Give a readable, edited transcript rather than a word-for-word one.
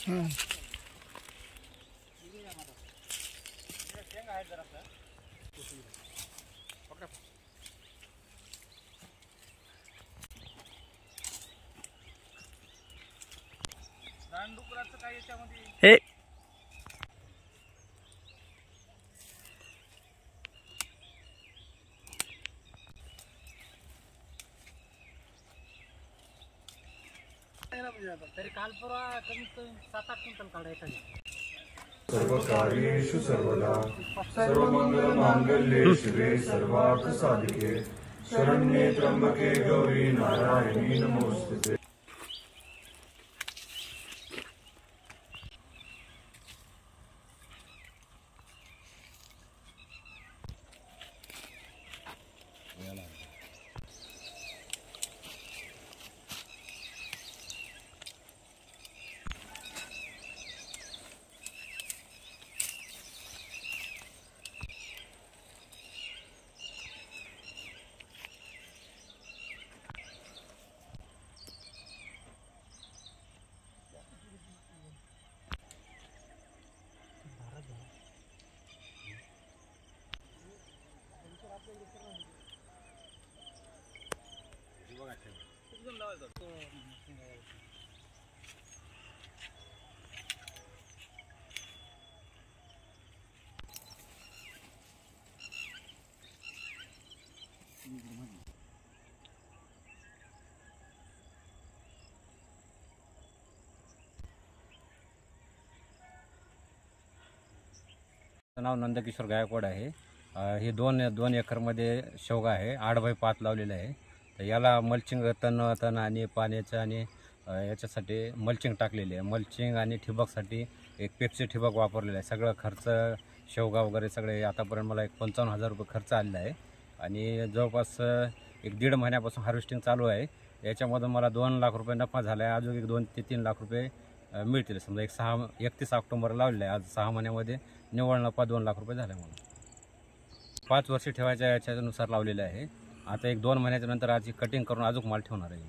हे तरी काल परवा कमीत कमी 7-8 क्विंटल काढायचा. सर्वकार्येषु सर्वदा सर्वमंगलमांगल्ये शिवे सर्वार्थ साधिके शरण्ये त्र्यंबके गौरी नारायणी नमोस्तुते. नाव नंदकिशोर गायकवाड आहे. हे दोन एकरमध्ये शेवगा आहे. 8x5 लावलेलं आहे. तर याला मल्चिंग तण आणि पाण्याचं आणि याच्यासाठी मल्चिंग टाकलेली आहे. मल्चिंग आणि ठिबकसाठी एक पेप्सी ठिबक वापरलेलं आहे. सगळं खर्च शेवगा वगैरे सगळे आतापर्यंत मला 55,000 रुपये खर्च आलेला आहे. आणि जवळपास 1-1.5 महिन्यापासून हार्वेस्टिंग चालू आहे. याच्यामधून मला 2 लाख रुपये नफा झाला आहे. अजून 2 ते 3 लाख रुपये मिळतील. समजा 31 ऑक्टोबरला लावलेलं आहे. आज 6 महिन्यामध्ये निव्वळ नफा 2 लाख रुपये झाला. म्हणून 5 वर्ष ठेवायच्या याच्यानुसार लावलेलं आहे. आता 1-2 महिन्याच्या नंतर आज कटिंग करून अजून माल ठेवणार आहे.